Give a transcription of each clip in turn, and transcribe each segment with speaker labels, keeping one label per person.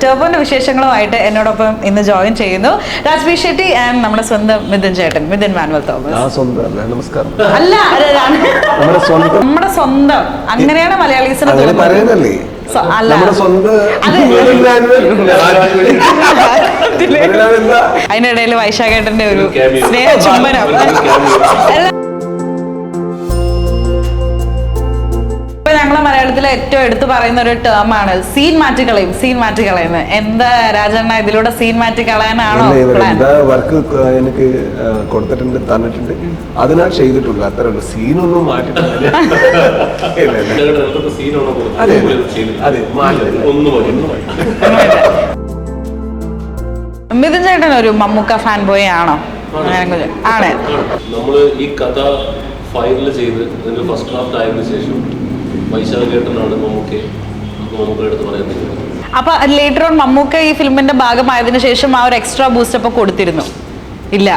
Speaker 1: ടർബോന്റെ വിശേഷങ്ങളുമായിട്ട് എന്നോടൊപ്പം ഇന്ന് ജോയിൻ ചെയ്യുന്നു രാജ്ബി ഷെട്ടി ആൻഡ് നമ്മുടെ സ്വന്തം മിഥുൻ ചേട്ടൻ, മിഥുൻ മാനുവൽ തോമസ്.
Speaker 2: നമസ്കാരം.
Speaker 1: അല്ല, നമ്മുടെ സ്വന്തം അങ്ങനെയാണ് മലയാളീസിനെ തോന്നുന്നത്. അതിനിടയിൽ വൈശാഖേട്ടന്റെ ഒരു സ്നേഹ ചുംബനം. ഞങ്ങളെ മലയാളത്തിലെ ഏറ്റവും എടുത്തു പറയുന്ന ഒരു ടേം ആണ് സീൻ മാറ്റിക്കളയും. എന്താ രാജണ്ണ, ഇതിലൂടെ സീൻ മാറ്റിക്കളയാനാണോ
Speaker 2: വർക്ക് എനിക്ക് കൊടുത്തിട്ടുണ്ട്, തന്നിട്ടുണ്ട്, അതിനാ ചെയ്തിട്ടുള്ളൂ. അത്ര സീനൊന്നും മാറ്റിട്ടില്ല.
Speaker 1: മിഥുൻ ചേട്ടൻ ഒരു മമ്മൂക്ക ഫാൻ ബോയ് ആണോ? ആണ്.
Speaker 3: നമ്മള് ഈ കഥ ഫൈനൽ ചെയ്ത് അതിന്റെ ഫസ്റ്റ് ഡ്രാഫ്റ്റ് ആയതിനു ശേഷം വൈശാഖേട്ടനാണ് മമ്മൂക്ക എടുത്ത് പറയുന്നത്.
Speaker 1: അപ്പൊ ലേറ്റർ ഓൺ മമ്മൂക്ക ഈ ഫിലിമിന്റെ ഭാഗമായതിനു ശേഷം ആ ഒരു എക്സ്ട്രാ ബൂസ്റ്റ് അപ്പൊ കൊടുത്തിരുന്നു ഇല്ല?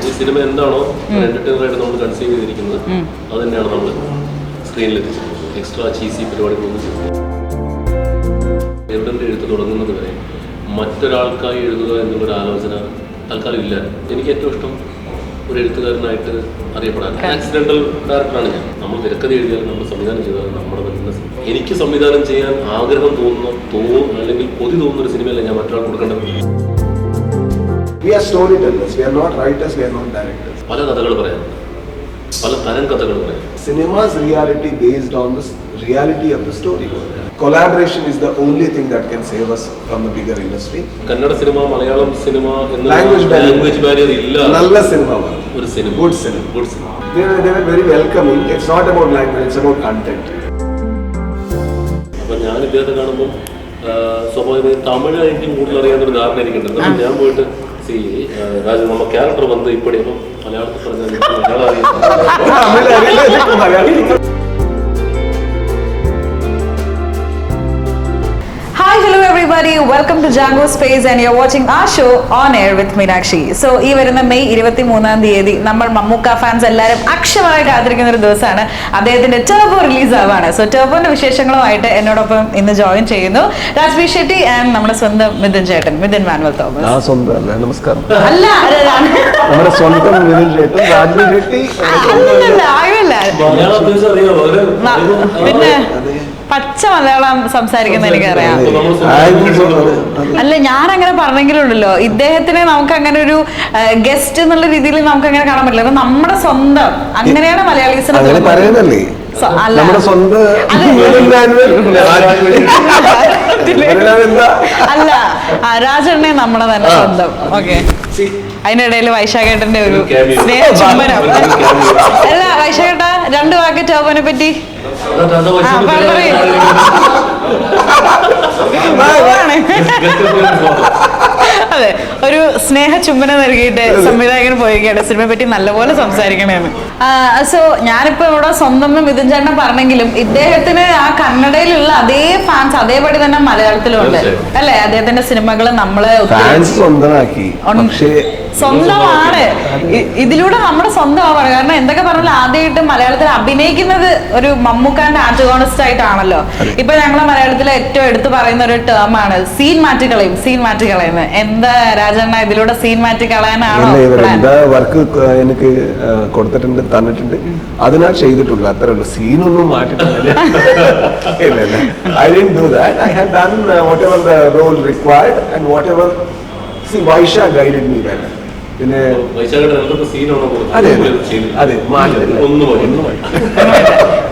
Speaker 3: ഈ സിനിമ എന്താണോ എന്റർടൈനർ ആയിട്ട് നമ്മൾ കൺസീവ് ചെയ്തിരിക്കുന്നത് അത് തന്നെയാണ് നമ്മൾ സ്ക്രീനിൽ എത്തിച്ചത്. എക്സ്ട്രാ ചീസി പരിപാടികളൊന്നും എവിടെ എഴുത്ത് തുടങ്ങുന്നത് വരെ മറ്റൊരാൾക്കായി എഴുതുക എന്നുള്ളൊരു ആലോചന തൽക്കാലം ഇല്ല. എനിക്ക് ഏറ്റവും ഇഷ്ടം ഒരു എഴുത്തുകാരനായിട്ട് അറിയപ്പെടാൻ. ആക്സിഡന്റൽ ഡയറക്ടറാണ് ഞാൻ. നമ്മൾ തിരക്കഥ എഴുതിയാൽ നമ്മൾ സംവിധാനം ചെയ്താൽ നമ്മുടെ തന്നെ എനിക്ക് സംവിധാനം ചെയ്യാൻ ആഗ്രഹം തോന്നുന്ന അല്ലെങ്കിൽ കൊതി തോന്നുന്ന ഒരു സിനിമയല്ല ഞാൻ മറ്റൊരാൾ കൊടുക്കേണ്ടത്. പല കഥകൾ പറയാം, പല തരം കഥകൾ പറയാം.
Speaker 2: Cinemas reality based on the reality of the story. Collaboration is the only thing that can save us from the bigger industry.
Speaker 3: Kannada cinema, Malayalam cinema എന്ന
Speaker 2: language barrier
Speaker 3: ഇല്ല.
Speaker 2: നല്ല സിനിമ,
Speaker 3: ഒരു cinema,
Speaker 2: good cinema. They were very welcoming. It's not about language, it's about content.
Speaker 3: അപ്പോൾ ഞാൻ ഇദ്ദേഹത്തെ കാണുമ്പോൾ സ്വാഭാവികമായി തമിഴ് എനിക്ക് കൂടുതൽ അറിയാവുന്നൊരു ധാരണ എനിക്കുണ്ട്. ഞാൻ പോയിട്ട് രാജു നമ്മ ക്യാരക്ടർ വന്ന് ഇപ്പടി അപ്പം മലയാളത്തിൽ പറഞ്ഞാൽ Malayalam.
Speaker 1: Hi, hello everybody. Welcome to Django Space and you're watching our show on air with Meenakshi. So, ഈ വരുന്ന മെയ് 23 നമ്മൾ മമ്മൂക്ക ഫാൻസ് എല്ലാവരും അക്ഷരമായി കാത്തിരിക്കുന്ന ഒരു ദിവസമാണ്. അദ്ദേഹത്തിന്റെ ടർബോ റിലീസ് ആവാണ്. സോ ടർബോന്റെ വിശേഷങ്ങളുമായിട്ട് എന്നോടൊപ്പം ഇന്ന് ജോയിൻ ചെയ്യുന്നു രാജ്ബി ഷെട്ടി ആൻഡ് നമ്മുടെ സ്വന്തം മിഥുൻ ചേട്ടൻ, മിഥുൻ മാനുവൽ തോമസ്.
Speaker 2: നമസ്കാരം.
Speaker 1: അല്ല,
Speaker 2: നമ്മുടെ സ്വന്തം മിഥുൻ ചേട്ടൻ രാജ്ബി ഷെട്ടി.
Speaker 1: പിന്നെ പച്ച മലയാളം സംസാരിക്കുന്ന എനിക്കറിയാം. അല്ല, ഞാൻ അങ്ങനെ പറഞ്ഞെങ്കിലും ഉണ്ടല്ലോ, ഇദ്ദേഹത്തിനെ നമുക്ക് അങ്ങനെ ഒരു ഗസ്റ്റ് എന്നുള്ള രീതിയിൽ നമുക്ക് അങ്ങനെ കാണാൻ പറ്റില്ല. നമ്മുടെ സ്വന്തം അങ്ങനെയാണ് മലയാളീസിനെ
Speaker 2: പറയുന്നല്ലേ.
Speaker 1: അല്ല, രാജണ്ണെ നമ്മുടെ തന്നെ സ്വന്തം. ഓക്കെ, അതിനിടയിൽ വൈശാഖേട്ടന്റെ ഒരു സ്നേഹ ചുംബനം. അല്ല വൈശാഖേട്ട, 2 വാക്ക് ടർബോനെ പറ്റി. അതെ, ഒരു സ്നേഹ ചുംബനം നൽകിയിട്ട് സംവിധായകന് പോയിരിക്കുകയാണ് സിനിമയെ പറ്റി നല്ലപോലെ സംസാരിക്കണേന്ന്. സോ ഞാനിപ്പോ ഇവിടെ സ്വന്തം മിഥുൻ ചേട്ടനെ പറഞ്ഞെങ്കിലും ഇദ്ദേഹത്തിന് ആ കന്നഡയിലുള്ള അതേ ഫാൻസ് അതേപടി തന്നെ മലയാളത്തിലും ഉണ്ട് അല്ലെ? അദ്ദേഹത്തിന്റെ സിനിമകൾ നമ്മള് സ്വന്തമാണ്. ഇതിലൂടെ നമ്മുടെ സ്വന്തമാണ്. കാരണം എന്തൊക്കെ പറഞ്ഞാൽ ആദ്യമായിട്ട് മലയാളത്തിൽ അഭിനയിക്കുന്നത് ഒരു മമ്മൂക്കാന്റെ ആന്റഗോണിസ്റ്റ് ആയിട്ടാണല്ലോ. ഇപ്പൊ ഞങ്ങളെ മലയാളത്തിലെ ഏറ്റവും എടുത്തു പറയുന്ന ഒരു ടേം ആണ് സീൻ മാറ്റിക്കളയും. എന്താ രാജണ്ണ, ഇതിലൂടെ സീൻ മാറ്റിക്കളയാനാണോ?
Speaker 2: വർക്ക് എനിക്ക് കൊടുത്തിട്ടുണ്ട്, തന്നിട്ടുണ്ട്, അതിനാ ചെയ്തിട്ടുള്ളൂ. അത്ര സീനൊന്നും മാറ്റിട്ടില്ല. I didn't do that. I had done whatever the role required and whatever. See, Vaisha guided me well. പിന്നെ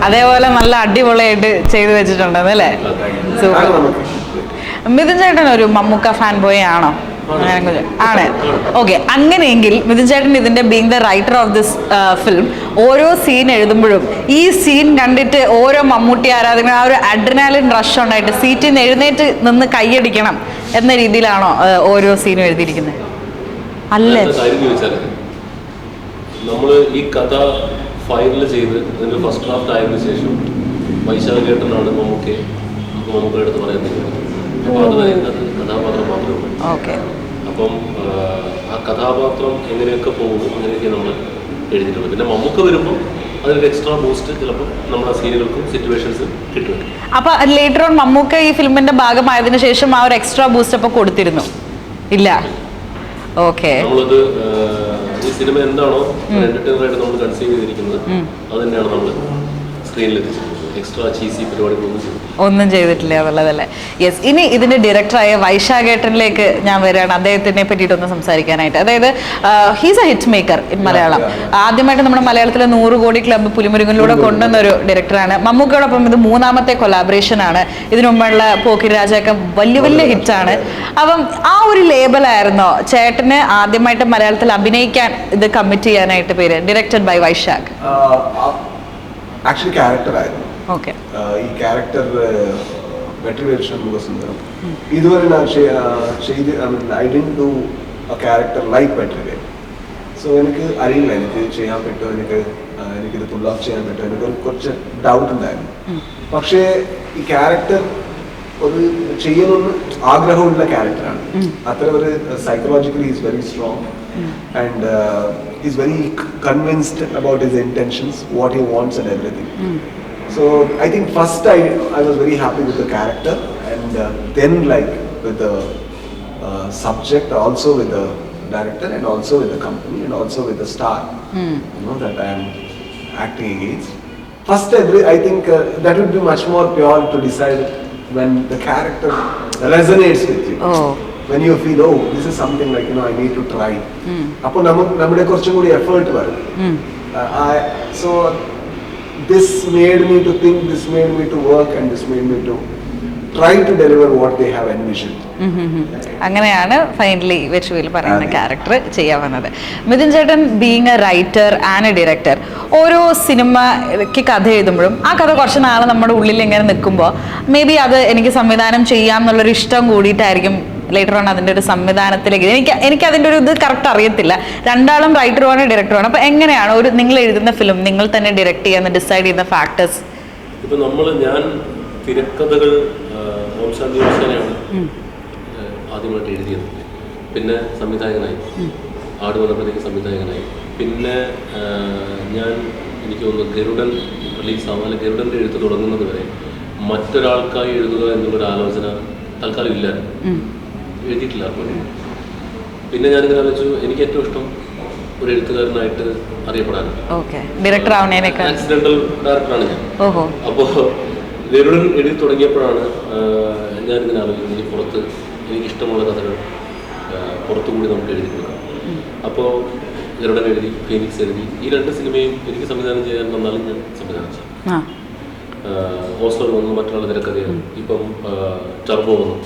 Speaker 1: അതേപോലെ നല്ല അടിപൊളിയായിട്ട് ചെയ്തു വെച്ചിട്ടുണ്ട് അല്ലേ? മിഥുൻ ചേട്ടൻ ഒരു മമ്മൂക്ക ഫാൻ ബോയ് ആണോ? ആണ്. ഓക്കെ, അങ്ങനെയെങ്കിൽ മിഥുൻ ചേട്ടൻ ഇതിന്റെ being the writer of this film, ഓരോ സീൻ എഴുതുമ്പോഴും ഈ സീൻ കണ്ടിട്ട് ഓരോ മമ്മൂട്ടി ആരാധകർ ആ ഒരു അഡ്രിനാലിൻ റഷ് ഉണ്ടായിട്ട് സീറ്റിൽ നിന്ന് എഴുന്നേറ്റ് നിന്ന് കൈയടിക്കണം എന്ന രീതിയിലാണോ ഓരോ സീനും എഴുതിയിരിക്കുന്നത്? അല്ല,
Speaker 3: നമ്മള് ഈ കഥ ഫൈനൽ ചെയ്ത് അതിന്റെ ഫസ്റ്റ് ഡ്രാഫ്റ്റ് ആയതിനു ശേഷം വൈശാഖേട്ടനാണ് മമ്മൂക്ക എടുത്ത് പറയുന്നത്. അപ്പൊ അതുവരെ കഥാപാത്രം മാത്രമേ. അപ്പം ആ കഥാപാത്രം എങ്ങനെയൊക്കെ പോകുന്നു അങ്ങനെയൊക്കെ നമ്മൾ എഴുതിയിട്ടുള്ളത്. പിന്നെ മമ്മൂക്ക വരുമ്പോൾ അതിനൊരു എക്സ്ട്രാ ബൂസ്റ്റ് ചിലപ്പോൾ നമ്മുടെ സീനുകൾക്കും സിറ്റുവേഷൻസും കിട്ടും.
Speaker 1: അപ്പൊ ലേറ്റർ ഓൺ മമ്മൂക്ക ഈ ഫിലിമിന്റെ ഭാഗമായതിനു ശേഷം ആ ഒരു എക്സ്ട്രാ ബൂസ്റ്റ് അപ്പൊ കൊടുത്തിരുന്നു? ഇല്ല. ഓക്കെ.
Speaker 3: നമ്മളത് ഈ സിനിമ എന്താണോ എന്റർടൈനർ ആയിട്ട് നമ്മൾ കൺസീവ് ചെയ്തിരിക്കുന്നത് അത് തന്നെയാണ് നമ്മൾ സ്ക്രീനിൽ എത്തിച്ചത്. എക്സ്ട്രാ ചീസി പരിപാടികളൊന്നും
Speaker 1: ഒന്നും ചെയ്തിട്ടില്ല എന്നുള്ളതല്ലേ. യെസ്. ഇനി ഇതിന്റെ ഡയറക്ടറായ വൈശാഖേട്ടനിലേക്ക് ഞാൻ വരികയാണ്, അദ്ദേഹത്തിനെ പറ്റിയിട്ടൊന്ന് സംസാരിക്കാനായിട്ട്. അതായത് he's A hit maker in Malayalam. ആദ്യമായിട്ട് നമ്മുടെ മലയാളത്തിലെ 100 കോടി ക്ലബ്ബ് പുലിമുരുകനിലൂടെ കൊണ്ടുവന്ന ഒരു ഡയറക്ടറാണ്. മമ്മൂക്കയോടൊപ്പം ഇത് 3ാമത്തെ കൊലാബറേഷൻ ആണ്. ഇതിനു മുമ്പുള്ള പോക്കിരി രാജയൊക്കെ വലിയ വലിയ ഹിറ്റാണ്. അപ്പം ആ ഒരു ലേബലായിരുന്നോ ചേട്ടന് ആദ്യമായിട്ട് മലയാളത്തിൽ അഭിനയിക്കാൻ ഇത് കമ്മിറ്റ് ചെയ്യാനായിട്ട് പേര്? Directed by Vaishakh.
Speaker 2: ആക്ച്വലി ക്യാരക്ടറായിരുന്നു.
Speaker 1: ഓക്കെ.
Speaker 2: ഈ ക്യാരക്ടർ വെട്രിവേഷൻ മുഖസുന്ദരം ഇതുവരെ ഞാൻ ചെയ്ത് I didn't do a character like Vetrivel. So എനിക്ക് അറിയില്ല എനിക്ക് ചെയ്യാൻ പറ്റുമോ, എനിക്കിത് പുൾ ഓഫ് ചെയ്യാൻ പറ്റുമോ, എനിക്ക് കുറച്ച് ഡൗട്ട് ഉണ്ടായിരുന്നു. പക്ഷേ ഈ ക്യാരക്ടർ ഒരു ചെയ്യണമെന്ന് ആഗ്രഹമുള്ള ക്യാരക്ടറാണ്. അത്ര ഒരു psychologically is very strong and is very convinced about his intentions, what he wants and everything. So I think first I was very happy with the character, and then like with the subject, also with the director, and also with the company, and also with the star, you know, that I am acting against. First, I think that would be much more pure to decide when the character resonates with you.
Speaker 1: Oh.
Speaker 2: When you feel, oh, this is something like, you know, I need to try. Appo namude korchum kudi effort varum. So this made me to think, this made me to work, and this made me to try to deliver what they have envisioned.
Speaker 1: അങ്ങനെയാണ് finally വെച്ചുവിൽ പറയുന്ന character ചെയ്യാൻ വന്നത്. മിഥുൻ ചേട്ടൻ being A writer and A director, ഓരോ സിനിമയ്ക്ക് കഥ എഴുതുമ്പോഴും ആ കഥ കുറച്ച് നാൾ നമ്മുടെ ഉള്ളിൽ ഇങ്ങനെ നിൽക്കുമ്പോൾ മേ ബി അത് എനിക്ക് സംവിധാനം ചെയ്യാം എന്നുള്ളൊരു ഇഷ്ടം കൂടിയിട്ടായിരിക്കും ലേറ്റർ ഓൺ അതിൻ്റെ ഒരു സംവിധാനത്തിലേക്ക്. എനിക്ക് അതിൻ്റെ ഒരു ഇത് കറക്റ്റ് അറിയത്തില്ല. രണ്ടാളും റൈറ്ററുമാണ് ഡയറക്ടറുമാണ്. അപ്പോൾ എങ്ങനെയാണ് ഒരു നിങ്ങൾ എഴുതുന്ന ഫിലിം നിങ്ങൾ തന്നെ ഡയറക്റ്റ് ചെയ്യാൻ ഡിസൈഡ് ചെയ്യുന്ന ഫാക്ടേഴ്സ്?
Speaker 3: ഇപ്പോൾ ഞാൻ തിരക്കഥകൾ ആദ്യമായിട്ട് എഴുതിയത്, പിന്നെ സംവിധായകനായി, ആട് വന്നപ്പോഴത്തേക്ക് സംവിധായകനായി, പിന്നെ എനിക്ക് തോന്നുന്നു ഗരുഡൻ റിലീസാവാൻ ഗരുഡൻ്റെ എഴുത്ത് തുടങ്ങുന്നത് വരെ മറ്റൊരാൾക്കായി എഴുതുക എന്നുള്ളൊരു ആലോചന തൽക്കാലം ഇല്ല, എഴുതിയിട്ടില്ല. പിന്നെ ഞാനിങ്ങനെ ആലോചിച്ചു, എനിക്ക് ഏറ്റവും ഇഷ്ടം ഒരു എഴുത്തുകാരനായിട്ട് അറിയപ്പെടാൻ. ആക്സിഡന്റൽ ഡയറക്ടറാണ് ഞാൻ. അപ്പോൾ ഗരുഡൻ എഴുതി തുടങ്ങിയപ്പോഴാണ് ഞാനിങ്ങനെ ആലോചിക്കുന്നത്, പുറത്ത് എനിക്കിഷ്ടമുള്ള കഥകൾ പുറത്തുകൂടി നമുക്ക് എഴുതി കൊടുക്കാം. അപ്പോൾ ഗരുഡൻ എഴുതി, ഫീനിക്സ് എഴുതി. ഈ 2 സിനിമയും എനിക്ക് സംവിധാനം ചെയ്യാൻ വന്നാലും ഞാൻ സംവിധാനം ചെയ്യും. ഓസ്ലർ വന്നു, മറ്റുള്ള തിരക്കഥയാണ്. ഇപ്പം ടർബോ വന്നു.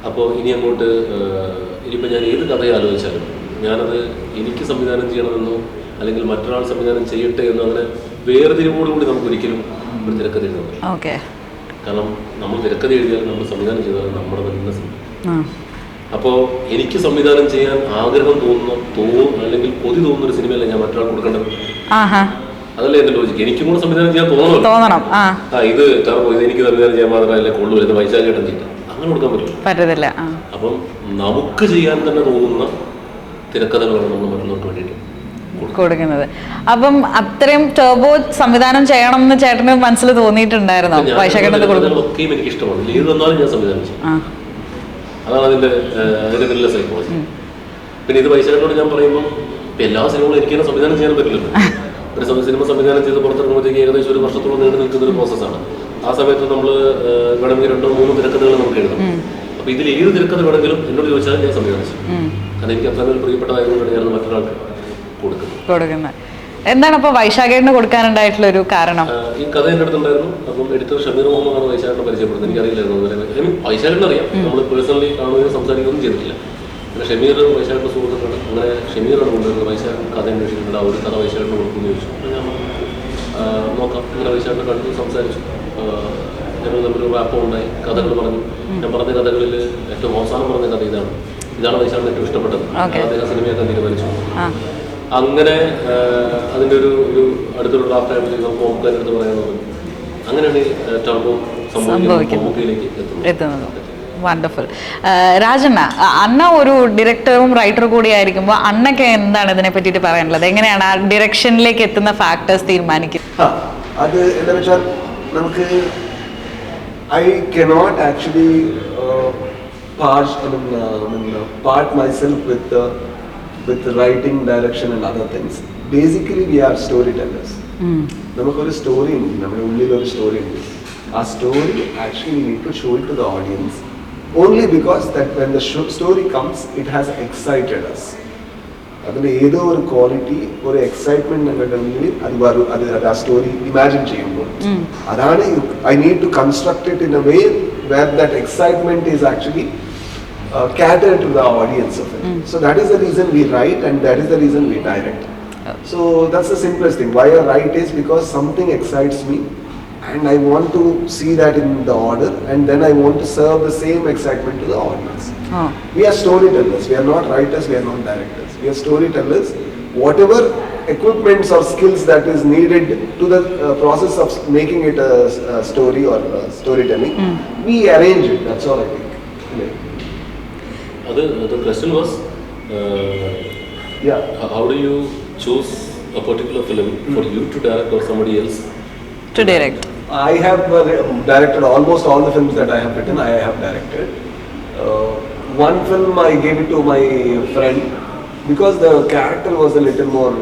Speaker 3: അപ്പോൾ ഇനി അങ്ങോട്ട് ഇനിയിപ്പോൾ ഞാൻ ഏത് കഥയെ ആലോചിച്ചാലും ഞാനത് എനിക്ക് സംവിധാനം ചെയ്യണമെന്നോ അല്ലെങ്കിൽ മറ്റൊരാൾ സംവിധാനം ചെയ്യട്ടെ എന്നോ അങ്ങനെ വേർതിരിവോടുകൂടി നമുക്ക് ഒരിക്കലും ഒരു തിരക്കഥ എഴുതുന്നത്. കാരണം നമ്മൾ തിരക്കഥ എഴുതിയാലും നമ്മൾ സംവിധാനം ചെയ്താലും നമ്മുടെ തന്നെ സിനിമ. അപ്പോൾ എനിക്ക് സംവിധാനം ചെയ്യാൻ ആഗ്രഹം അല്ലെങ്കിൽ കൊതി തോന്നുന്ന ഒരു സിനിമയല്ല ഞാൻ മറ്റൊരാൾ കൊടുക്കേണ്ടത്. അതല്ലേ എന്റെ ലോജിക്ക്. എനിക്കും കൂടെ സംവിധാനം ചെയ്യാൻ തോന്നണം. ഇത് ടർബോ, ഇത് എനിക്ക് സംവിധാനം ചെയ്യാൻ മാത്രമല്ല കൊള്ളൂ, ഇത് വൈശാഖേട്ടൻ ചെയ്യില്ല, അങ്ങനെ കൊടുക്കാൻ പറ്റില്ല. അപ്പം നമുക്ക് ചെയ്യാൻ തന്നെ തോന്നുന്ന തിരക്കഥകളാണ് നമ്മൾ മറ്റുള്ളവർക്ക് വേണ്ടിയിട്ട്
Speaker 1: കൊടുക്കുന്നത്. അപ്പം അത്രയും ടർബോ സംവിധാനം ചെയ്യണം എന്ന് ചേട്ടന് മനസ്സിൽ തോന്നിയിട്ടുണ്ടായിരുന്നോ?
Speaker 3: വൈശാഖേട്ടൊക്കെയും എനിക്ക് ഇഷ്ടമാണ്, ഏത് വന്നാലും ഞാൻ സംവിധാനം ചെയ്യും. അതാണ് അതിന്റെ നല്ല സൈക്കോളജി. പിന്നെ ഇത് വൈശാഖേട്ടനോട് ഞാൻ പറയുമ്പോൾ എല്ലാ സിനിമകളും എനിക്ക് തന്നെ സംവിധാനം ചെയ്യാൻ പറ്റില്ലല്ലോ. ഒരു സിനിമ സംവിധാനം ചെയ്ത് പുറത്തിറങ്ങുമ്പോഴത്തേക്ക് ഏകദേശം 1 വർഷത്തോളം നീണ്ടു നിൽക്കുന്ന ഒരു പ്രോസസ്സാണ്. ആ സമയത്ത് നമ്മൾ വേണമെങ്കിൽ 2-3 തിരക്കഥകൾ നമുക്ക് എഴുതാം. അപ്പോൾ ഇതിൽ ഏത് തിരക്കഥ വേണമെങ്കിലും എന്നോട് ചോദിച്ചാൽ ഞാൻ സംവിധാനം ചെയ്യും. കാരണം എനിക്ക് അത്രയും പ്രിയപ്പെട്ടതായതുകൊണ്ടാണ് ഞാൻ മറ്റൊരാൾക്ക് കൊടുക്കുന്നത്.
Speaker 1: എന്താണ് അപ്പോൾ വൈശാഖേട്ടന് കൊടുക്കാനുണ്ടായിട്ടുള്ള ഒരു കാരണം?
Speaker 3: ഈ കഥ എൻ്റെ അടുത്തുണ്ടായിരുന്നു. അപ്പം എഡിറ്റർ ഷമീർ മുഹമ്മദാണ് വൈശാഖേട്ടനെ പരിചയപ്പെടുന്നത്. എനിക്കറിയില്ലായിരുന്നു. വൈശാഖേട്ടനെ അറിയാം, നമ്മൾ പേഴ്സണലി കാണുകയും സംസാരിക്കുകയൊന്നും ചെയ്തിട്ടില്ല. പിന്നെ ഷമീർ വൈശാഖേട്ട സുഹൃത്തുക്കളാണ്. അങ്ങനെ ഷമീറാണ് കൊണ്ടുവരുന്നത്. വൈശാഖൻ കഥ അന്വേഷിക്കുന്നുണ്ട്, ആ ഒരു കഥ വൈശാഖേട്ടന് കൊടുക്കുമെന്ന് ചോദിച്ചു. അപ്പോൾ ഞാൻ നോക്കാം. ഇങ്ങനെ വൈശാഖേട്ടനെ കണ്ടു, സംസാരിച്ചു. ഞങ്ങൾ തമ്മിലൊരു റാപ്പം ഉണ്ടായി, കഥകൾ പറഞ്ഞു. ഞാൻ പറഞ്ഞ കഥകളിൽ ഏറ്റവും അവസാനം പറഞ്ഞ കഥ ഇതാണ് വൈശാഖിന് ഏറ്റവും ഇഷ്ടപ്പെട്ടത്. അദ്ദേഹം സിനിമയാക്കാൻ തീരുമാനിച്ചു. അങ്ങനെ അതിൻ്റെ ഒരു അടുത്തൊരു ഡ്രാഫ്റ്റ് ആയപ്പോഴത്തേക്ക് നമുക്ക് മമ്മൂക്കാൻ്റെ അടുത്ത് പറയാമെന്ന് പറഞ്ഞു. അങ്ങനെയാണ് ടർബോ സംഭവിക്കുന്നത്, മമ്മൂക്കയിലേക്ക് എത്തുന്നത്.
Speaker 1: വണ്ടർഫുൾ. രാജണ്ണ, അണ്ണ ഒരു ഡയറക്ടറും റൈറ്ററും കൂടി ആയിരിക്കുമ്പോൾ അണ്ണയ്ക്ക് എന്താണ് ഇതിനെ പറ്റിയിട്ട് പറയാനുള്ളത്? എങ്ങനെയാണ് ആ ഡിറക്ഷനിലേക്ക് എത്തുന്ന ഫാക്ടേഴ്സ് തീരുമാനിക്കുന്നത്?
Speaker 2: അത് എന്താ വെച്ചാൽ നമുക്ക് I cannot actually part myself with writing, direction and other things. Basically we are storytellers. നമുക്കൊരു സ്റ്റോറി ഉണ്ട്, നമ്മുടെ ഉള്ളിലൊരു സ്റ്റോറി ഉണ്ട്. ആ story actually need to show it to the audience only because that when the story comes it has excited us. അതിൻ്റെ ഏതോ ഒരു quality, ഒരു എക്സൈറ്റ്മെന്റ് ഞങ്ങളുടെ ഉള്ളിൽ അത് ആ സ്റ്റോറി ഇമാജിൻ ചെയ്യുമ്പോൾ അതാണ് I need to construct it in a way where that excitement is actually cater to the audience of it. So that is the reason we write and that is the reason we direct. So that's the simplest thing. Why I write is because something excites me and I want to see that in the order and then I want to serve the same excitement to the audience. We are storytellers. We are not writers, we are not directors. We are storytellers. Whatever equipments or skills that is needed to the process of making it a story or storytelling, we arrange it. That's all I think.
Speaker 3: The question was, how do you choose a particular film for you to direct or somebody else
Speaker 1: to direct?
Speaker 2: I have directed almost all the films that I have written. I have directed. One film I gave it to my friend because the character was a little more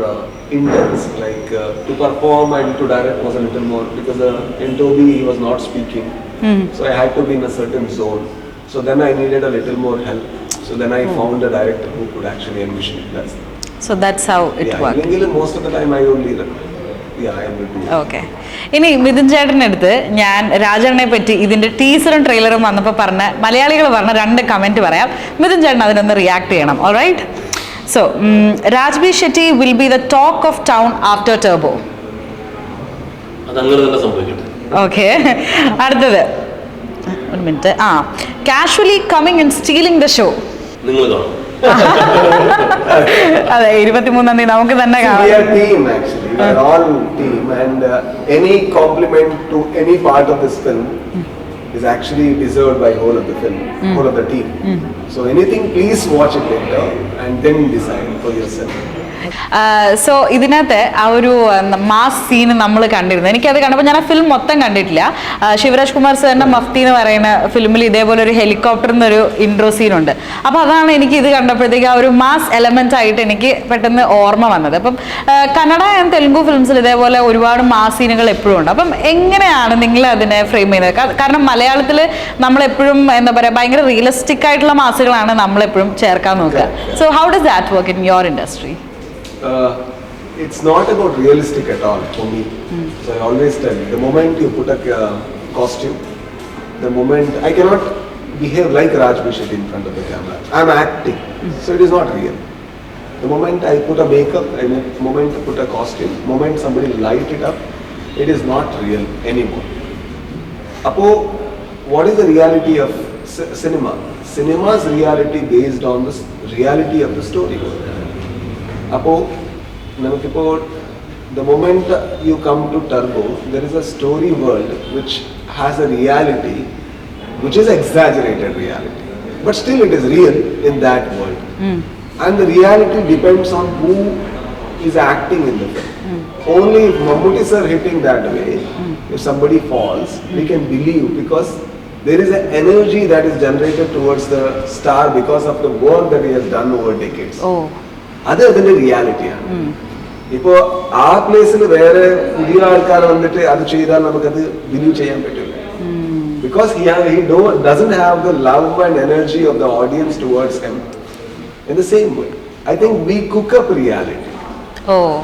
Speaker 2: intense. Like to perform and to direct was a little more because in Toby he was not speaking, so I had to be in a certain zone. So then I needed a little more help. So then I found a director who could actually envision it.
Speaker 1: So that's how it worked.
Speaker 2: Most of the time I only I am with you.
Speaker 1: Okay. ഇനി മിഥുൻ ചേട്ടൻ്റെ അടുത്ത് ഞാൻ രാജണ്ണനെ പറ്റി ഇതിന്റെ ടീസറും ട്രെയിലറും വന്നപ്പോൾ പറഞ്ഞ മലയാളികൾ പറഞ്ഞ 2 കമന്റ് പറയാം. മിഥുൻ ചേട്ടൻ അതിനൊന്ന് റിയാക്ട് ചെയ്യണം. Alright. So Raj B Shetty will be the talk of town after Turbo.
Speaker 3: അതങ്ങനെ തന്നെ സംഭവിക്കട്ടെ.
Speaker 1: ഓക്കെ. അടുത്തത് ഒരു minute. Casually coming and stealing the show.
Speaker 3: നിങ്ങൾ കാണും.
Speaker 1: അതെ, 23-ാം തീയതി നമുക്ക് തന്നെ കാണാം.
Speaker 2: We are team actually. We are all team and any compliment to any part of this film is actually deserved by whole of the film, whole of the team. So anything, please watch it later and then decide for yourself.
Speaker 1: So ഇതിനകത്ത് ആ ഒരു mass scene നമ്മൾ കണ്ടിരുന്നു. എനിക്കത് കണ്ടപ്പോൾ ഞാൻ ആ film മൊത്തം കണ്ടിട്ടില്ല. ശിവരാജ് കുമാർ സാറിൻ്റെ മഫ്തി എന്ന് പറയുന്ന ഫിലിമിൽ ഇതേപോലെ ഒരു ഹെലികോപ്റ്ററിൽ നിന്നൊരു ഇൻട്രോ സീനുണ്ട്. അപ്പോൾ അതാണ് എനിക്ക് ഇത് കണ്ടപ്പോഴത്തേക്ക് ആ ഒരു മാസ് എലമെൻ്റ് ആയിട്ട് എനിക്ക് പെട്ടെന്ന് ഓർമ്മ വന്നത്. അപ്പം കന്നഡ ആൻഡ് തെലുങ്കു ഫിലിംസിൽ ഇതേപോലെ ഒരുപാട് മാസ് സീനുകൾ എപ്പോഴും ഉണ്ട്. അപ്പം എങ്ങനെയാണ് നിങ്ങൾ അതിനെ ഫ്രെയിം ചെയ്യുന്നത്? കാരണം മലയാളത്തിൽ നമ്മളെപ്പോഴും എന്താ പറയുക, ഭയങ്കര റിയലിസ്റ്റിക് ആയിട്ടുള്ള മാസുകളാണ് നമ്മളെപ്പോഴും ചേർക്കാൻ നോക്കുക. So how does that work in your industry?
Speaker 2: It's not about realistic at all for me. So I always tell you, the moment you put a costume, the moment I cannot behave like Rajbir Shetty in front of the camera. I'm acting, so it is not real. The moment I put a makeup, the moment I put a costume, the moment somebody light it up, it is not real anymore. Apo, what is the reality of cinema? Cinema's reality based on the reality of the story. Apo, the moment you come to Turbo, there is a story world which has a reality which is exaggerated reality, but still it is real in that world. And the reality depends on who is acting in the film. Only if Mammootty sir hitting that way, if somebody falls, we can believe because there is an energy that is generated towards the star because of the work that he has done over decades. അത് അതിന്റെ റിയാലിറ്റിയാണ്. ഇപ്പോ ആ പ്ലേസിൽ വേറെ പുതിയ ആൾക്കാർ വന്നിട്ട് അത് ചെയ്താൽ നമുക്കത് ബിലീവ് ചെയ്യാൻ പറ്റില്ല. Because he doesn't have the love and energy of the audience towards him in the same way. I think we cook up reality.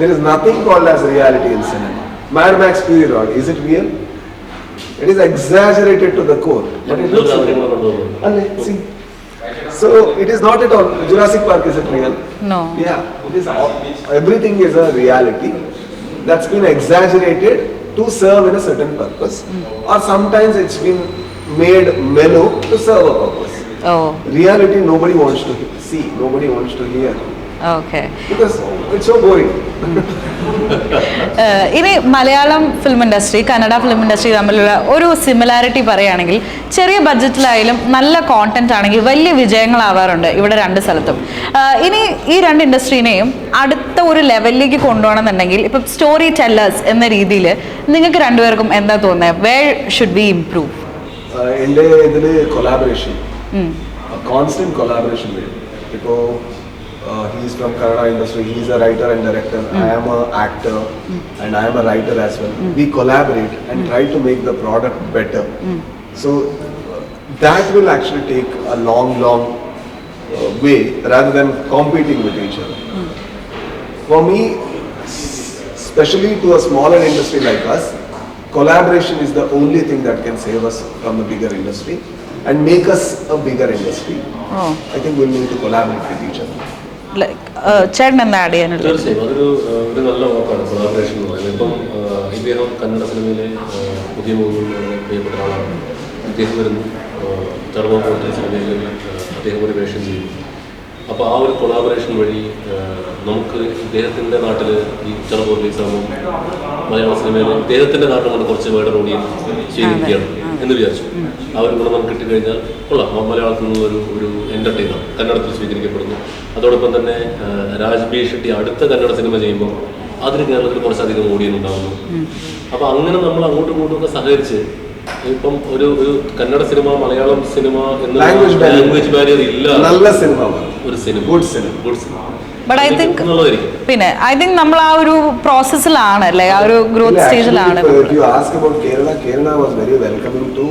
Speaker 2: There is nothing called as reality in cinema. Mad Max Fury Road, is it real? It is exaggerated to the core. But it looks real. See? So it is not at all. Jurassic Park, is it real?
Speaker 1: No.
Speaker 2: Yeah, it is. Everything is a reality that's been exaggerated to serve in a certain purpose, or sometimes it's been made mellow to serve a purpose. Reality nobody wants to see, nobody wants to hear.
Speaker 1: Okay.
Speaker 2: Because it's so boring.
Speaker 1: ഇനി Malayalam film industry Kannada film industry തമ്മിലുള്ള ഒരു similarity പറയുകയാണെങ്കിൽ ചെറിയ ബഡ്ജറ്റിലായാലും നല്ല content ആണെങ്കിൽ വലിയ വിജയങ്ങളാവാറുണ്ട് ഇവിടെ രണ്ട് സ്ഥലത്തും. ഇനി ഈ രണ്ട് ഇൻഡസ്ട്രീനെയും അടുത്ത ഒരു ലെവലിലേക്ക് കൊണ്ടുപോകണമെന്നുണ്ടെങ്കിൽ ഇപ്പം സ്റ്റോറി ടെല്ലേഴ്സ് എന്ന രീതിയിൽ നിങ്ങൾക്ക് രണ്ടുപേർക്കും എന്താ തോന്നുന്നത്? Where should we improve?
Speaker 2: എൻ്റെ ഇതിൽ കൊളാബറേഷൻ, കോൺസ്റ്റന്റ് കൊളാബറേഷൻ വരും. ഇപ്പോൾ he is from Kannada industry, he is a writer and director, I am a actor and I am a writer as well. We collaborate and try to make the product better. So that will actually take a long way rather than competing with each other. For me, especially to a smaller industry like us, collaboration is the only thing that can save us from the bigger industry and make us a bigger industry. I think we'll need to collaborate with each other.
Speaker 1: ചേട്ടൻ എന്താ add ചെയ്യാനുള്ളത്?
Speaker 3: തീർച്ചയായും അതൊരു നല്ല വാക്കാണ് collaboration എന്ന് പറയുന്നത്. ഇപ്പം ഇദ്ദേഹം കന്നഡ സിനിമയിലെ പുതിയ മൂവികളിൽ പ്രിയപ്പെട്ട ആളാണ്. ഇദ്ദേഹം വരുന്നു ടർബോ പോലത്തെ സിനിമയിൽ അദ്ദേഹം ഒരു വേഷം ചെയ്യും. അപ്പോൾ ആ ഒരു കൊളാബറേഷൻ വഴി നമുക്ക് ഇദ്ദേഹത്തിൻ്റെ നാട്ടിൽ ഈ ടർബോ റിലീസാകുമ്പോൾ മലയാള സിനിമയിൽ ഇദ്ദേഹത്തിൻ്റെ നാട്ടിൽ കൊണ്ട് കുറച്ച് വേർഡ് ഓഡിയൻസ് ചെയ്തിരിക്കുകയാണ് എന്ന് വിചാരിച്ചു. ആ ഒരു ഗുണം നമുക്ക് കിട്ടിക്കഴിഞ്ഞാൽ കൊള്ളാം. മലയാളത്തിൽ നിന്നൊരു ഒരു എൻ്റർടൈനർ കന്നഡത്തിൽ സ്വീകരിക്കപ്പെടുന്നു. അതോടൊപ്പം തന്നെ രാജ്ബി ഷെട്ടി അടുത്ത കന്നഡ സിനിമ ചെയ്യുമ്പോൾ അതിന് കേരളത്തിൽ കുറച്ചധികം ഓഡിയൻസ് ഉണ്ടാകുന്നു. അപ്പോൾ അങ്ങനെ നമ്മൾ അങ്ങോട്ടും ഇങ്ങോട്ടും ഒക്കെ സഹകരിച്ച് ഇപ്പം ഒരു കന്നഡ സിനിമ മലയാളം സിനിമ എന്ന ലാംഗ്വേജ് ബാരിയർ ഇല്ല.
Speaker 2: നല്ല സിനിമ,
Speaker 3: ഒരു cinema,
Speaker 2: good cinema, good cinema.
Speaker 1: But I think പിന്നെ ഐ തിങ്ക് നമ്മൾ ആ ഒരു പ്രോസസ്സിലാണ് അല്ലേ, ആ ഒരു ഗ്രോത്ത് സ്റ്റേജിലാണ്.
Speaker 2: Kerala was very welcoming to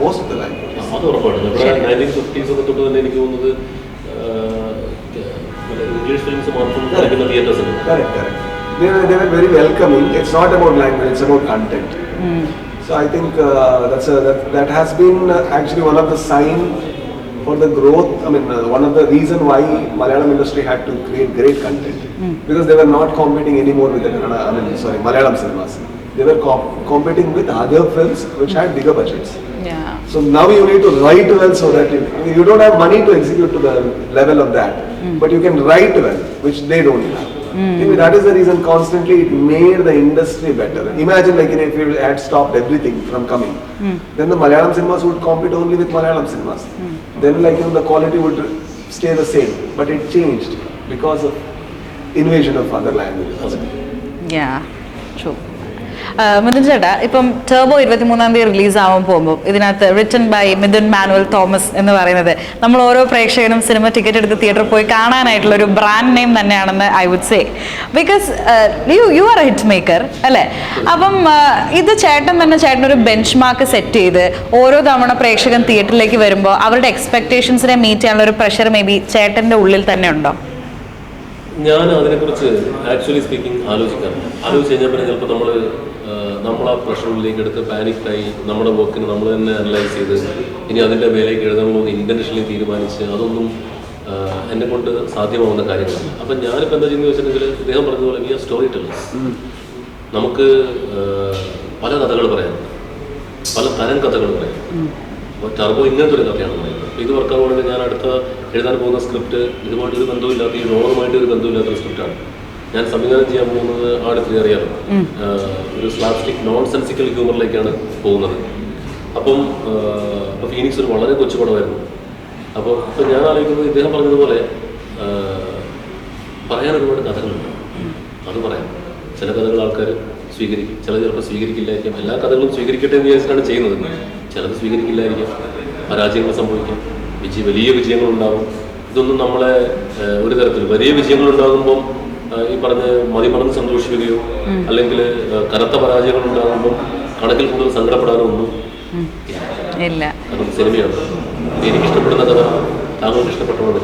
Speaker 2: most of the languages.
Speaker 3: അത് ഉറപ്പാണ്. നമ്മുടെ 1950s ഒക്കെ തൊട്ട് തന്നെ എനിക്ക് തോന്നുന്നത് ഇംഗ്ലീഷ് ഫിലിംസ് മാത്രം കളിക്കുന്ന തിയേറ്റേഴ്സ് ഉണ്ട്.
Speaker 2: Correct. They were very welcoming. It's not about language, it's about content. So I think that has been actually one of the sign for the growth. I mean, one of the reason why Malayalam industry had to create great content, because they were not competing anymore with the Malayalam cinemas. They were competing with other films which had bigger budgets.
Speaker 1: Yeah.
Speaker 2: So now you need to write well so that you don't have money to execute to the level of that, but you can write well, which they don't have. Maybe that is the reason constantly it made the industry better. Imagine like if you had stopped everything from coming, then the Malayalam cinemas would compete only with Malayalam cinemas. Then like the quality would stay the same, but it changed because of invasion of other languages.
Speaker 1: Yeah, true. Mithun ചേട്ടാ, ഇപ്പം turbo 23-ാം തീയതി release ആവാൻ പോകുമ്പോൾ ഇതിനകത്ത് written by Midhun Manuel Thomas എന്ന് പറയുന്നത് നമ്മൾ ഓരോ പ്രേക്ഷകനും സിനിമ ടിക്കറ്റ് എടുത്ത് തിയേറ്ററിൽ പോയി കാണാനായിട്ടുള്ള ഒരു ബ്രാൻഡ് നെയിം തന്നെയാണെന്ന് I would say, because you are a hit maker അല്ലേ? അപ്പം ഇത് ചേട്ടനൊരു ബെഞ്ച് മാർക്ക് സെറ്റ് ചെയ്ത് ഓരോ തവണ പ്രേക്ഷകൻ തിയേറ്ററിലേക്ക് വരുമ്പോൾ അവരുടെ എക്സ്പെക്ടേഷൻസിനെ മീറ്റ് ചെയ്യാനുള്ള ഒരു പ്രഷർ മേ ബി ചേട്ടൻ്റെ ഉള്ളിൽ തന്നെ ഉണ്ടോ?
Speaker 3: ഞാൻ അതിനെക്കുറിച്ച് ആക്ച്വലി സ്പീക്കിംഗ് ആലോചിച്ചു കഴിഞ്ഞാൽ പിന്നെ ചിലപ്പോൾ നമ്മൾ ആ പ്രഷറിലേക്ക് എടുത്ത് പാനിക്കായി നമ്മുടെ വർക്കിന് നമ്മൾ തന്നെ അനലൈസ് ചെയ്ത് ഇനി അതിൻ്റെ മേലേക്ക് എഴുതണമെന്ന് ഇൻറ്റൻഷനലി തീരുമാനിച്ച് അതൊന്നും എന്നെ കൊണ്ട് സാധ്യമാവുന്ന കാര്യങ്ങളാണ്. അപ്പം ഞാനിപ്പോൾ എന്താ ചെയ്യുന്നത് വെച്ചിട്ടുണ്ടെങ്കിൽ ഇദ്ദേഹം പറഞ്ഞതുപോലെ വി ആർ സ്റ്റോറി ടെല്ലേഴ്സ്. നമുക്ക് പല കഥകൾ പറയാനുണ്ട്, പല തരം കഥകൾ പറയാം. അപ്പോൾ ടർബോ ഇങ്ങനത്തെ ഒരു കഥയാണ് പറയുന്നത്. ഇത് വർക്കാവുകയാണെങ്കിൽ ഞാൻ അടുത്ത എഴുതാൻ പോകുന്ന സ്ക്രിപ്റ്റ് ഇതുമായിട്ടൊരു ബന്ധമില്ലാത്ത ഈ റോളുമായിട്ട് ഒരു ബന്ധമില്ലാത്തൊരു സ്ക്രിപ്റ്റാണ്. ഞാൻ സംവിധാനം ചെയ്യാൻ പോകുന്നത് ആടത്തിൽ അറിയാലോ, ഒരു സ്ലാപ്സ്റ്റിക് നോൺ സെൻസിക്കൽ ഹ്യൂമറിലേക്കാണ് പോകുന്നത്. അപ്പം ഫീനിക്സ് ഒരു വളരെ കൊച്ചു പടമായിരുന്നു. അപ്പോൾ ഇപ്പം ഞാൻ ആലോചിക്കുന്നത് ഇദ്ദേഹം പറഞ്ഞതുപോലെ പറയാൻ ഒരുപാട് കഥകളുണ്ട്. അത് പറയാം. ചില കഥകൾ ആൾക്കാർ സ്വീകരിക്കും, ചിലത് ചിലപ്പോൾ സ്വീകരിക്കില്ലായിരിക്കും. എല്ലാ കഥകളും സ്വീകരിക്കട്ടെ എന്ന് വിചാരിച്ചിട്ടാണ് ചെയ്യുന്നത്. ചിലത് സ്വീകരിക്കില്ലായിരിക്കും, പരാജയങ്ങൾ സംഭവിക്കാം, വലിയ വിജയങ്ങളുണ്ടാകും. ഇതൊന്നും നമ്മളെ ഒരു തരത്തിൽ വലിയ വിജയങ്ങളുണ്ടാകുമ്പം ഈ പറഞ്ഞ് മതിമറന്ന് സന്തോഷിക്കുകയോ അല്ലെങ്കിൽ കനത്ത പരാജയങ്ങൾ ഉണ്ടാകുമ്പോൾ കണക്കിൽ കൂടുതൽ സങ്കടപ്പെടാനോ ഒന്നും ഇല്ല. കാരണം സിനിമയാണ്. എനിക്കിഷ്ടപ്പെടുന്ന കഥ താങ്കൾക്ക് ഇഷ്ടപ്പെട്ടവരല്ല,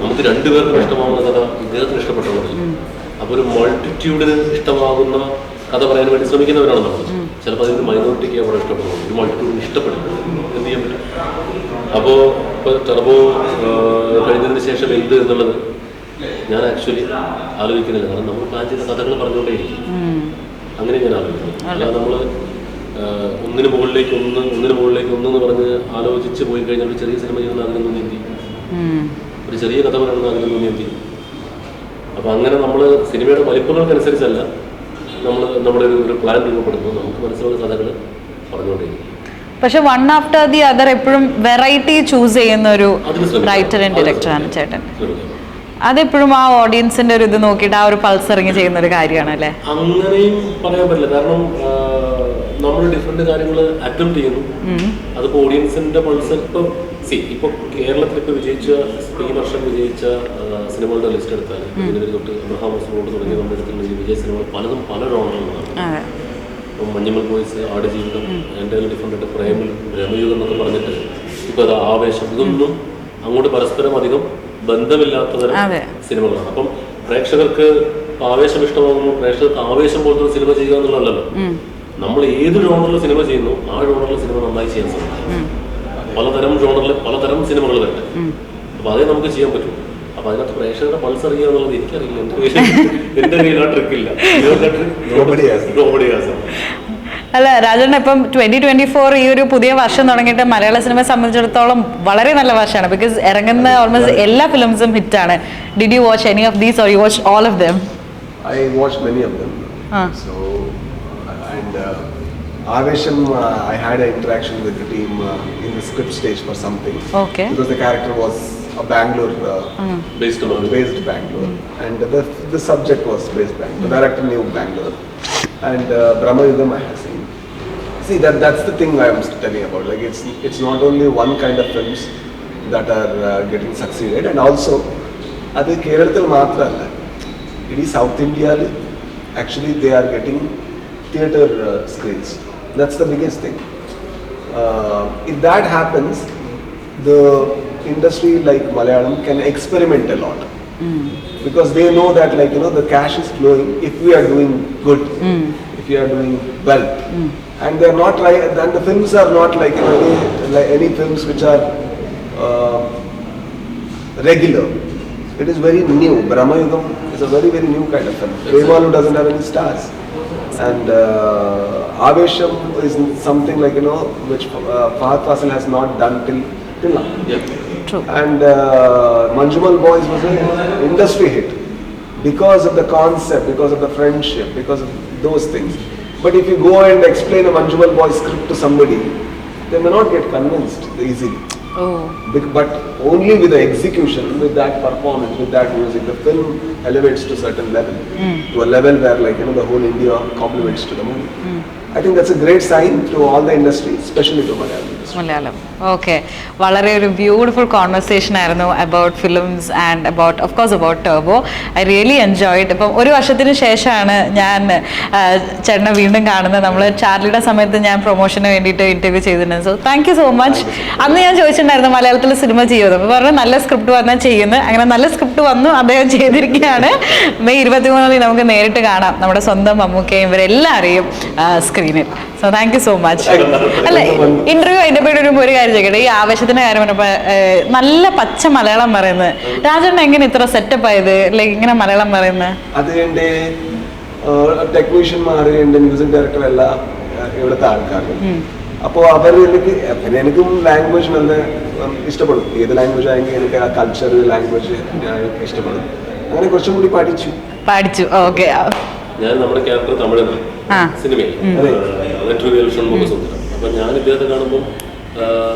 Speaker 3: നമുക്ക് രണ്ടുപേർക്കും ഇഷ്ടമാവുന്ന കഥ ഇദ്ദേഹത്തിന് ഇഷ്ടപ്പെട്ടവരല്ല. അപ്പോൾ ഒരു മൾട്ടിറ്റ്യൂഡിന് ഇഷ്ടമാകുന്ന കഥ പറയാൻ വേണ്ടി ശ്രമിക്കുന്നവരാണ് നമ്മൾ. ചിലപ്പോൾ അതിന് മൈനോറിറ്റിക്ക് അവിടെ ഇഷ്ടപ്പെടുന്നു, ഒരു മൾട്ടിറ്റ്യൂഡിന് ഇഷ്ടപ്പെടുന്നു. എന്ത് ചെയ്യാൻ പറ്റും? അപ്പോൾ ഇപ്പോൾ ടർബോ കഴിഞ്ഞതിന് ശേഷം എന്ത് എന്നുള്ളത് ഞാൻ ആക്ച്വലി ആലോചിക്കുന്നില്ല. കാരണം നമ്മൾ പ്ലാൻ ചെയ്ത കഥകൾ പറഞ്ഞുകൊണ്ടേയിരിക്കും. അങ്ങനെ ഞാൻ ആലോചിക്കുന്നു. അല്ലാതെ നമ്മൾ ഒന്നിന് മുകളിലേക്ക് ഒന്ന് പറഞ്ഞ് ആലോചിച്ച് പോയി കഴിഞ്ഞാൽ ഒരു ചെറിയ സിനിമ ചെയ്യുന്ന അതിനൊന്നും എന്ത് ചെയ്യും, ഒരു ചെറിയ കഥ പറയണമെന്ന് അതിനൊന്നും എന്ത് ചെയ്യും. അപ്പോൾ അങ്ങനെ നമ്മൾ സിനിമയുടെ വലിപ്പങ്ങൾക്കനുസരിച്ചല്ല നമ്മുടെ ഒരു പ്ലാൻ രൂപപ്പെടുന്നു. നമുക്ക് മനസ്സിലുള്ള കഥകൾ പറഞ്ഞുകൊണ്ടിരിക്കും.
Speaker 1: പക്ഷെ വൺ ആഫ്റ്റർ ദി അതർ എപ്പോഴും വെറൈറ്റി ചൂസ് ചെയ്യുന്ന ഒരു റൈറ്റർ ആൻഡ് ഡയറക്ടറാണ് ചേട്ടൻ. അതെപ്പോഴും ആ ഓഡിയൻസിന്റെ ഒരു ഇത് നോക്കിയിട്ട് ആ ഒരു പൾസ് ഇറങ്ങി ചെയ്യുന്ന ഒരു കാര്യമാണ് അല്ലേ?
Speaker 3: അങ്ങനെയും പറയാൻ പറ്റില്ല. കാരണം നമ്മൾ ഡിഫറെന്റ് കാര്യങ്ങൾ അറ്റംപ്റ്റ് ചെയ്യുന്നു. അതിപ്പോ ഓഡിയൻസിന്റെ പൾസ് ഇപ്പൊ കേരളത്തിൽ ഇപ്പൊ വിജയിച്ച ഈ വർഷം വിജയിച്ച സിനിമകളുടെ ലിസ്റ്റ് എടുത്താൽ ഇതിന് തൊട്ട് അബ്രഹാം റോഡ് തുടങ്ങിയ നമ്മുടെ അടുത്തുള്ള വിജയ സിനിമകൾ പലതും പല ജോണറുകളാണ്. ഇപ്പം മഞ്ഞുമൽ ബോയ്സ്, ആടുജീവിതം, എൻ്റെ ഡിഫറെന്റ് ആയിട്ട് പ്രേമൽ, രമയുഗം എന്നൊക്കെ പറഞ്ഞിട്ട് ഇപ്പൊ അത് ആവേശം, ഇതൊന്നും അങ്ങോട്ട് പരസ്പരം അധികം ബന്ധമില്ലാത്ത തരം സിനിമകളാണ്. അപ്പം പ്രേക്ഷകർക്ക് ആവേശം ഇഷ്ടമാകുന്നു, പ്രേക്ഷകർക്ക് ആവേശം പോലത്തെ സിനിമ ചെയ്യുക എന്നുള്ളതല്ലോ. നമ്മൾ ഏത് ജോണറിൽ സിനിമ ചെയ്യുന്നു ആ ജോണറിൽ സിനിമ നന്നായി ചെയ്യാൻ സാധിക്കും. പലതരം ജോണറിൽ പലതരം സിനിമകൾ വരട്ടെ, അപ്പൊ അതേ നമുക്ക് ചെയ്യാൻ പറ്റും. അപ്പൊ അതിനകത്ത് പ്രേക്ഷകരുടെ പൾസ് അറിയുക എന്നുള്ളത് എനിക്കറിയില്ല, എന്റെ കയ്യിൽ ആ ട്രിക്കില്ല.
Speaker 1: അല്ല രാജേട്ടൻ, ഇപ്പം 2024 ഈ ഒരു പുതിയ വർഷം തുടങ്ങിയിട്ട് മലയാള സിനിമയെ സംബന്ധിച്ചിടത്തോളം വളരെ നല്ല വർഷമാണ്. ബിക്കോസ് ഇറങ്ങുന്ന ഓൾമോസ്റ്റ് എല്ലാ ഫിലിംസും ഹിറ്റാണ്. Did you watch any of these or you watch all of them?
Speaker 2: I watched many of them. So and Avesham, I had an interaction with the team in the script stage for something.
Speaker 1: Okay.
Speaker 2: Because the character was a Bangalore based Bangalore, and the subject was based Bangalore. The director knew Bangalore, and Brahma Yudham I have seen. See that's the thing I am telling about. Like it's not only one kind of films that are getting succeeded, and also അത് കേരളത്തിൽ മാത്രമല്ല, ഇടീ south ഇന്ത്യയിൽ actually they are getting theatre screens. That's the biggest thing. If that happens, the industry like Malayalam can experiment a lot. Because they know that the cash is flowing if we are doing good, if we are doing well. And they are not and the films are not like any films which are regular. It is very new. Brahma Yugam is a very, very new kind of film. Premalu doesn't have any stars. And Avesham is something which Fahad Fasil has not done till now.
Speaker 3: Yeah.
Speaker 1: True.
Speaker 2: And Manjumal Boys was an industry hit because of the concept, because of the friendship, because of those things. But if you go and explain a Manjumal Boys script to somebody, they may not get convinced easily. But only with the execution, with that performance, with that music, the film elevates to a certain level, to a level where the whole India compliments to the movie. I think that's a great sign to all the industry, especially to Malayalam.
Speaker 1: Okay, വളരെ ഒരു beautiful conversation ആയിരുന്നു about films and about turbo. I really enjoyed. ഇപ്പം ഒരു വർഷത്തിന് ശേഷമാണ് ഞാൻ ചേട്ടനെ വീണ്ടും കാണുന്നത്. നമ്മൾ ചാർലിയുടെ സമയത്ത് ഞാൻ പ്രൊമോഷന് വേണ്ടിയിട്ട് ഇന്റർവ്യൂ ചെയ്തിട്ടുണ്ട്. So thank you so much. അന്ന് ഞാൻ ചോദിച്ചിട്ടുണ്ടായിരുന്നു മലയാളത്തിൽ സിനിമ ചെയ്യുന്നത്, അപ്പോൾ പറഞ്ഞു നല്ല സ്ക്രിപ്റ്റ് വന്നാൽ ചെയ്യുന്നത്. അങ്ങനെ നല്ല സ്ക്രിപ്റ്റ് വന്നു, അദ്ദേഹം ചെയ്തിരിക്കുകയാണ്. മെയ് 23 നമുക്ക് നേരിട്ട് കാണാം നമ്മുടെ സ്വന്തം മമ്മൂക്കയും ഇവരെല്ലാവരെയും സ്ക്രീനിൽ. So thank you so much. അല്ല, ഇന്റർവ്യൂ അതിൻ്റെ പേര് ഒരു കാര്യം ചോദിക്കട്ടെ, ഈ ആവേശത്തിന്റെ കാര്യം പറഞ്ഞപ്പോൾ നല്ല പച്ച മലയാളം പറയുന്നത് രാജേട്ടൻ എങ്ങനെ ഇത്ര സെറ്റപ്പ് ആയത്? ലൈക്ക് ഇങ്ങനെ മലയാളം പറയുന്നത്
Speaker 2: അത് എൻ്റെ ടെക്നീഷ്യന്മാർ, എൻ്റെ മ്യൂസിക് ഡയറക്ടർ എല്ലാം ഇവിടുത്തെ ആൾക്കാർ. അപ്പോൾ അവർ എനിക്കും ലാംഗ്വേജ് നല്ല ഇഷ്ടപ്പെടും. ഏത് ലാംഗ്വേജ് ആയെങ്കിൽ എനിക്ക് ആ കൾച്ചർ ലാംഗ്വേജ് ഇഷ്ടപ്പെടും. അങ്ങനെ കുറച്ചും കൂടി പഠിച്ചു. ഓക്കെ,
Speaker 3: ഞാൻ നമ്മുടെ ക്യാരക്ടർ തമിഴ് സിനിമയിൽ അപ്പൊ ഞാൻ ഇദ്ദേഹത്തെ കാണുമ്പോൾ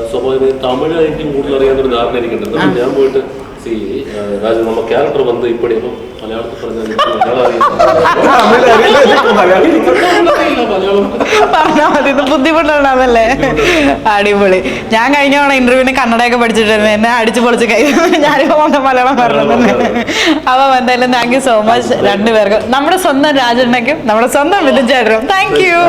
Speaker 3: സ്വാഭാവികമായി തമിഴ് ആയിരിക്കും കൂടുതൽ അറിയാവുന്നൊരു ധാരണ എനിക്കുണ്ട്. ഞാൻ പോയിട്ട് രാജു നമ്മ ക്യാരക്ടർ വന്ന് ഇപ്പടി അപ്പം മലയാളത്തിൽ പറഞ്ഞാൽ
Speaker 1: ബുദ്ധിമുട്ടാണ് അതല്ലേ? അടിപൊളി. ഞാൻ കഴിഞ്ഞ തവണ ഇന്റർവ്യൂവിന് കന്നഡയൊക്കെ പഠിച്ചിട്ടായിരുന്നു, എന്നെ അടിച്ചു പൊളിച്ച് ഞാനിപ്പോ മലയാളം പറഞ്ഞത്. അപ്പം എന്തായാലും താങ്ക് യു സോ മച്ച് രണ്ടുപേർക്കും, നമ്മുടെ സ്വന്തം രാജണ്ണയ്ക്കും നമ്മുടെ സ്വന്തം വിധിച്ചേട്ടനും താങ്ക് യു.